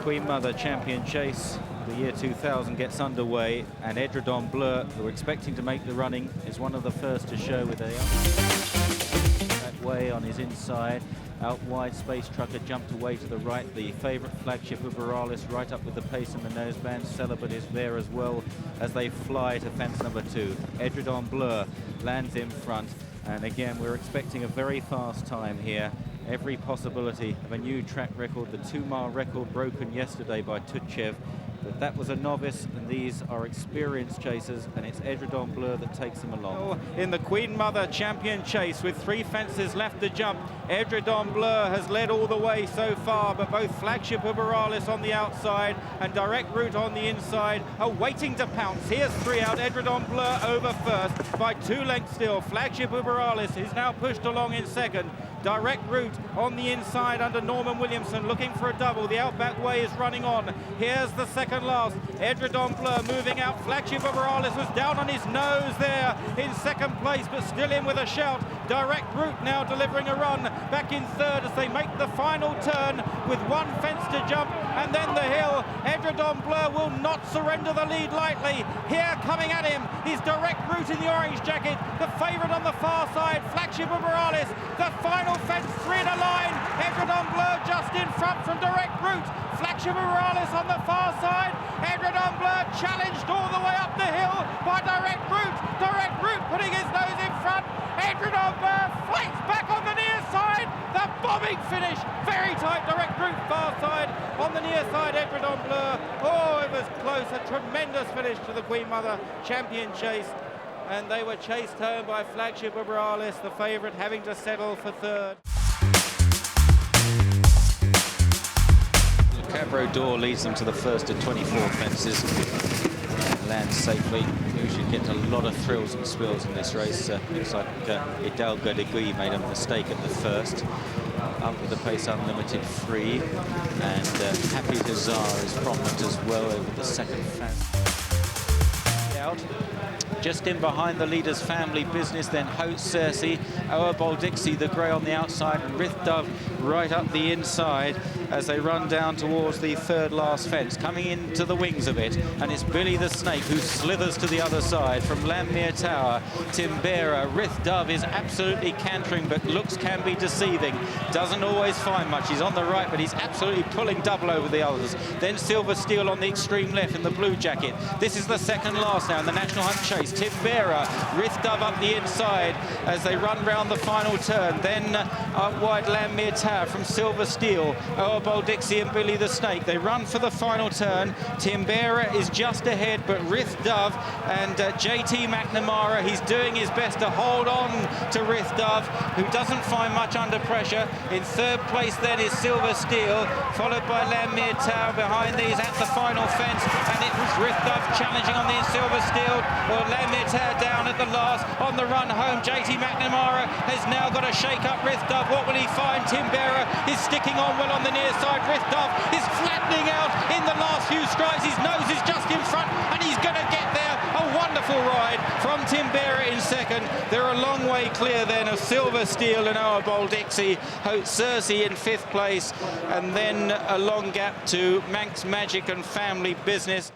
Queen Mother Champion Chase, the year 2000 gets underway, and Edredon Bleu, who are expecting to make the running, is one of the first to show with a that way on his inside. Out wide, Space Trucker jumped away to the right. The favourite flagship of Borealis right up with the pace in the noseband. Celibate is there as well as they fly to fence number 2. Edredon Bleu lands in front, and again we're expecting a very fast time here. Every possibility of a new track record, the 2-mile record broken yesterday by Tutchev. But that was a novice, and these are experienced chasers, and it's Edredon Bleu that takes them along. In the Queen Mother Champion Chase, with 3 fences left to jump, Edredon Bleu has led all the way so far, but both Flagship of Borealis on the outside and Direct Route on the inside are waiting to pounce. Here's 3 out, Edredon Bleu over first by 2 lengths still. Flagship of Borealis is now pushed along in second. Direct Route on the inside under Norman Williamson, looking for a double. The Outback Way is running on. Here's the second last. Edredon Bleu moving out. Flagship of Borealis was down on his nose there in second place, but still in with a shout. Direct Route now delivering a run back in third as they make the final turn with 1 fence to jump and then the hill. Edredon Bleu will not surrender the lead lightly. Here coming at him is Direct Route in the orange jacket, the favourite on the far side, Flagship of Borealis. The final fence, 3 in a line. Edredon Bleu just in front from Direct Route. Flagship of Borealis on the far side. Edredon Bleu challenged all the way up the hill by Direct Route. Direct Route putting his nose in front. Edredon Bleu fights back on the near side. The bombing finish, very tight. Direct Route far side, on the near side Edredon Bleu. Oh, it was close. A tremendous finish to the Queen Mother Champion Chase, and they were chased home by Flagship of Borealis, the favourite, having to settle for third. Cabro Doire leads them to the first of 24 fences and lands safely. We should get a lot of thrills and spills in this race. Looks like Hidalgo de Gui made a mistake at the first. Up with the pace unlimited free, and Happy Desire is prominent as well over the second fence. Out. Just in behind the leader's Family Business, then horseracing, Dixie, the grey on the outside, and Rith Dubh right up the inside as they run down towards the third last fence, coming into the wings of it, and it's Billy the Snake who slithers to the other side from Lambmere Tower. Timbera, Rith Dubh is absolutely cantering, but looks can be deceiving. Doesn't always find much. He's on the right, but he's absolutely pulling double over the others. Then Silver Steel on the extreme left in the blue jacket. This is the second last now in the National Hunt Chase. Timbera, Rith Dubh up the inside as they run round the final turn. Then up wide Lambmere Tower from Silver Steel, Dixie and Billy the Snake. They run for the final turn. Timbera is just ahead, but Rith Dubh and JT McNamara, he's doing his best to hold on to Rith Dubh, who doesn't find much under pressure. In third place then is Silver Steel, followed by Lambmere Tower behind these at the final fence, and it was Rith Dubh challenging on the Silver Steel. Well, Lambmere Tower down at the last on the run home. JT McNamara has now got to shake up Rith Dubh. What will he find? Timbera is sticking on well on the near side. Rith Dubh is flattening out in the last few strides. His nose is just in front, and he's going to get there. A wonderful ride from Timbera in second. They're a long way clear then of Silver Steel and Dixie. Horseracing in 5th place, and then a long gap to Manx Magic and Family Business.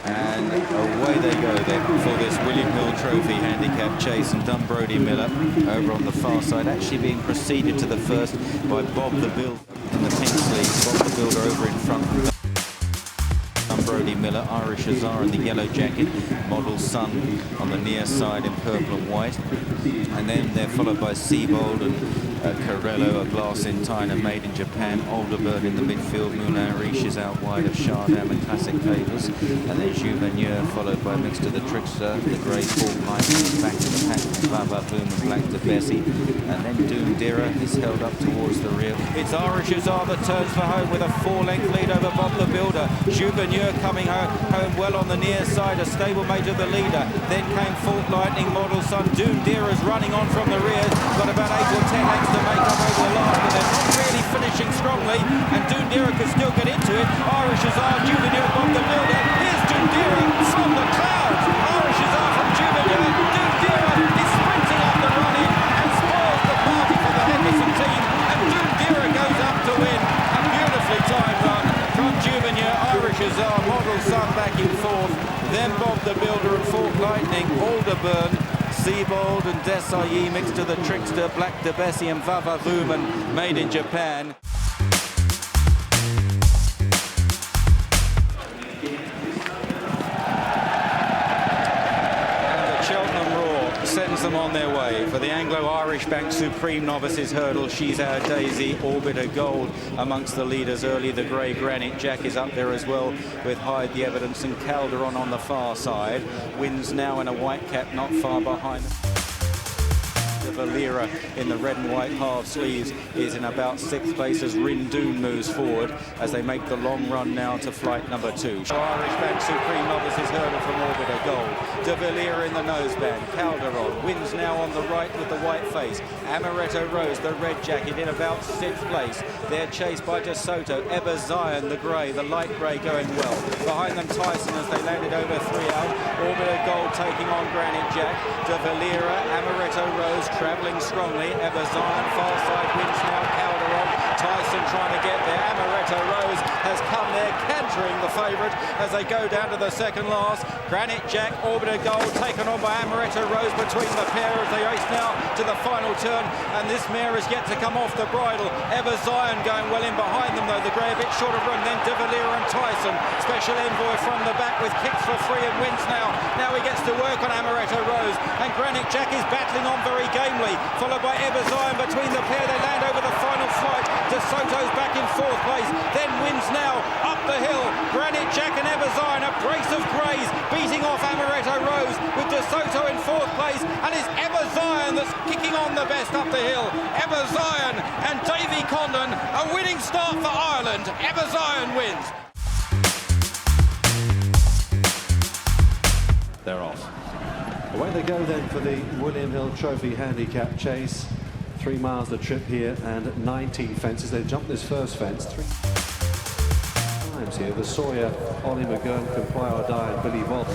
And away they go then for this William Hill Trophy Handicap Chase, and Dunbrody Miller over on the far side, actually being preceded to the first by Bob the Builder in the pink sleeves. Bob the Builder over in front. Dunbrody Miller, Irish Azar in the yellow jacket, Model Sun on the near side in purple and white. And then they're followed by Seabold and Corello, a glass in China made in Japan. Alderbird in the midfield. Moulin Riche is out wide of Chardam and Classic Favors. And then Juveneur followed by Mixter the Trickster, the grey Fork Light back to the pack, Baba Boom and Black to Bessie. And then Doom Dira is held up towards the rear. It's Irish Azar that turns for home with a 4-length lead over Bob the Builder. Juveneur coming home well on the near side, a stablemate of the leader. Then came Fork Lightning, Model Sun. Doom Dira is running on from the rear, got about 8 or 10 lengths to make up over the last, but they're not really finishing strongly, and Dundera could still get into it. Irish Azar, Juveneur, Bob the Builder. Here's Dundera from the clouds. Irish Azar from Juveneur. Dundera is sprinting up the run in and spoils the party for the Henderson team, and Dundera Lightning, Alderburn, Seabold and Desailly mixed to the Trickster, Black Debesi and Vavavuman, made in Japan. Cheltenham Roar sends them on their way for the Anglo-Irish Bank Supreme Novices Hurdle. She's our Daisy, Orbiter Gold amongst the leaders early. The grey Granite Jack is up there as well with Hide the Evidence and Calderon on the far side. Wins now in a white cap not far behind. Valera in the red and white half sleeves is in about 6th place as Rindoon moves forward as they make the long run now to flight number 2. Irish Bank Supreme Novices Hurdle from Orbiter Gold. De Valera in the noseband. Calderon wins now on the right with the white face. Amaretto Rose, the red jacket, in about 6th place. They're chased by De Soto. Ebaziyan, the grey, the light grey going well. Behind them Tyson as they landed over 3 out. Orbiter Gold taking on Granite Jack. De Valera, Amaretto Rose travelling strongly. Ebaziyan, far side wins now. Calderon, Tyson trying to get there. Amaretto Rose has come there, cantering the favourite as they go down to the second last. Granite Jack, Orbiter Gold taken on by Amaretto Rose between the pair as they race now to the final turn, and this mare is yet to come off the bridle. Ebaziyan going well in behind them though, the grey a bit short of room, then De Valera and Tyson. Special Envoy from the back with kicks for free and wins now. Now he gets to work on Amaretto Rose, and Granite Jack is battling on very gamely, followed by Ebaziyan between the pair. They land over the final flight. De Soto's back in 4th place, then wins now up the hill. Granite Jack and Ebaziyan, a brace of greys beating off Amaretto Rose with De Soto in 4th place, and it's Ebaziyan that's kicking on the best up the hill. Ebaziyan and Davy Condon, a winning start for Ireland. Ebaziyan wins. They're off. Away they go then for the William Hill Trophy Handicap Chase. 3 miles the trip here and 19 fences. They jumped this first fence 3 times here. The Sawyer, Ollie McGurn, Comply or Die and Billy Walsh,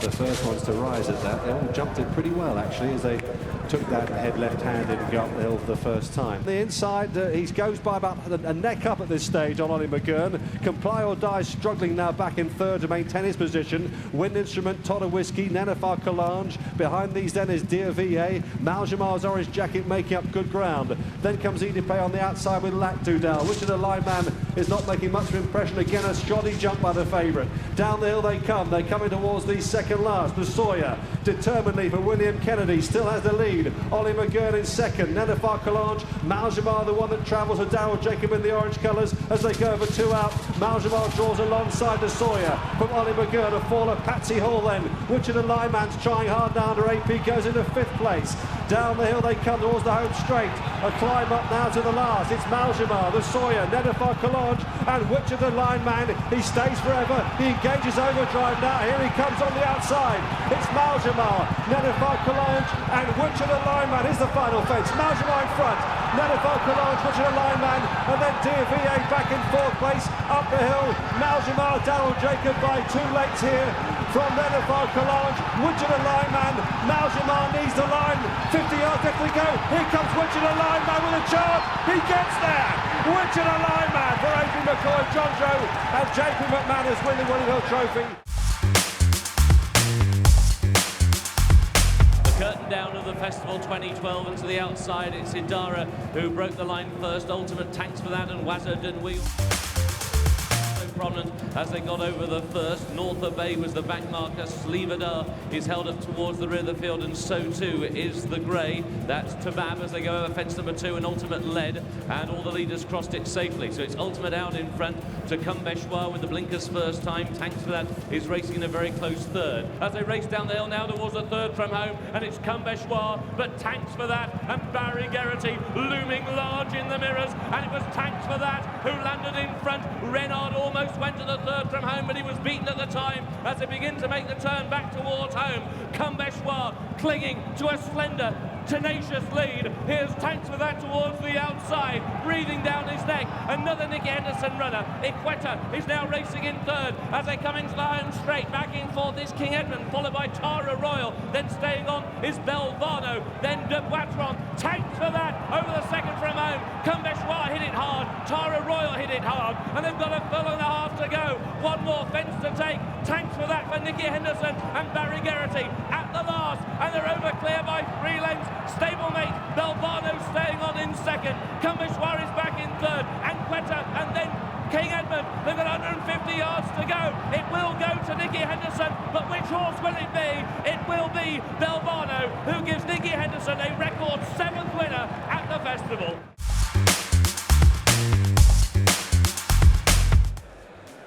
the first ones to rise at that. They all jumped it pretty well actually as they took that head left-handed and go up the hill for the first time. The inside, he goes by about a neck up at this stage on Ollie McGurn. Comply or Die struggling now back in 3rd to maintain his position. Wind Instrument, Todd Whiskey, Nenefar Calange. Behind these then is Dear VA. Maljamar's Orange Jacket making up good ground. Then comes Edipe on the outside with Lac Dudal. Richard the Lineman is not making much of an impression. Again, a shoddy jump by the favourite. Down the hill they come. They're coming towards the second last. The Sawyer, determinedly for William Kennedy, still has the lead. Ollie McGurn in 2nd, Nenefar Calange, Maljamar the one that travels with Darryl Jacob in the orange colours as they go over 2 out. Maljamar draws alongside the Sawyer from Ollie McGurn, a faller Patsy Hall then. Richard and Lyman's trying hard now under AP, goes into 5th place. Down the hill they come towards the home straight. A climb up now to the last. It's Maljamar, the Sawyer, Nenefar Calange and Richard the Lineman. He stays forever. He engages overdrive now. Here he comes on the outside. It's Maljamar, Nenefar Calange and Richard the Lineman is the final fence. Maljamar in front. Nenefar Calange, Richard the Lineman, and then Dear VA back in 4th place. Up the hill, Maljamar, Darryl Jacob by 2 lengths here from Nenefar Calange. Richard the Lineman, Maljamar needs the line. 50 yards left to go. Here comes Richard the Lineman with a charge. He gets there. Richard the Lineman for AP McCoy, John Joe, and JP McManus win the William Hill Trophy. Curtain down of the Festival 2012, and to the outside it's Idara who broke the line first. Ultimate Tanks for that, and Wazard and Wheel prominent as they got over the first. North of Bay was the back marker. Slevadar is held up towards the rear of the field, and so too is the grey. That's Tabab as they go over fence number 2, and Ultimate led, and all the leaders crossed it safely. So it's Ultimate out in front to Cumbeshwa with the blinkers first time. Tanks for that is racing in a very close 3rd. As they race down the hill now towards the 3rd from home, and it's Cumbeshwa, but Tanks for that and Barry Geraghty looming large in the mirrors, and it was Tanks for that who landed in front. Renard almost went to the 3rd from home, but he was beaten at the time as they begin to make the turn back towards home. Cumbeshwa clinging to a slender, tenacious lead. Here's Tanks for that towards the outside, breathing down his neck. Another Nicky Henderson runner. Equetta is now racing in 3rd as they come into the home straight. Back in 4th is King Edmund, followed by Tara Royal. Then staying on is Bellvano. Then Dubh. Tanks for that over the 2nd from home. Cumbeshwa hit it hard. Tara Royal hit it hard. And they've got a furlong and a half to go. One more fence to take. Tanks for that for Nicky Henderson and Barry Geraghty. and they're over clear by 3 lengths. Stablemate Bellvano staying on in second. Kameshwar is back in third, and Quetta, and then King Edmund. They've got 150 yards to go. It will go to Nicky Henderson, but which horse will it be? It will be Bellvano, who gives Nicky Henderson a record 7th winner at the festival.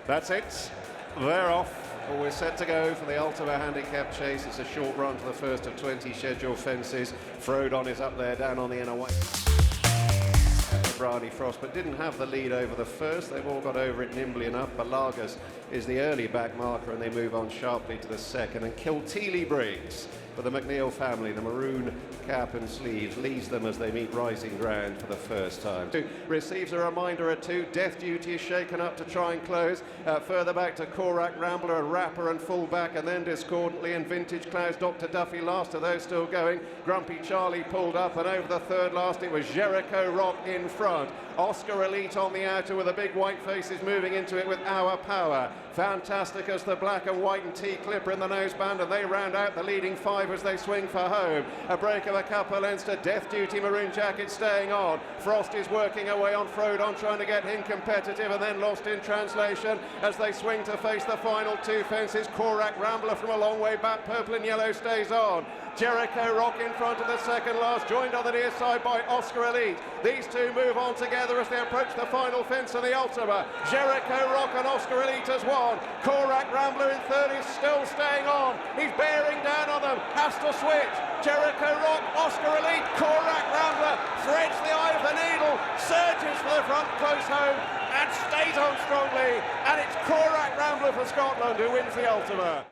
That's it. They're off. Well, we're set to go for the Ultima Handicap chase. It's a short run to the first of 20 scheduled fences. Frodon is up there, down on the inner white. Brady Frost, but didn't have the lead over the first. They've all got over it nimbly enough. Balagas is the early back marker, and they move on sharply to the second. And Kilteely Briggs for the McNeil family, the maroon cap and sleeves, leads them as they meet rising ground for the first time. Receives a reminder at 2. Death Duty is shaken up to try and close. Further back to Corach, Rambler, and Rapper and full back, and then discordantly and Vintage Clouds, Dr. Duffy last of those still going. Grumpy Charlie pulled up, and over the third last it was Jericho Rock in front. Oscar Elite on the outer with the big white faces moving into it with Our Power. Fantastic as the black and white and T-Clipper in the noseband, and they round out the leading 5 as they swing for home. A break of a couple of lengths to Death Duty, Maroon Jacket staying on. Frost is working away on Frodon, trying to get him competitive, and then lost in translation as they swing to face the final 2 fences. Corach, Rambler from a long way back, purple and yellow stays on. Jericho Rock in front of the second last, joined on the near side by Oscar Elite. These two move on together as they approach the final fence of the Ultima. Jericho Rock and Oscar Elite has won. Corach, Rambler in third is still staying on. He's bearing down on them, has to switch. Jericho Rock, Oscar Elite, Corach, Rambler threads the eye of the needle, surges for the front close home, and stays on strongly. And it's Corach, Rambler for Scotland who wins the Ultima.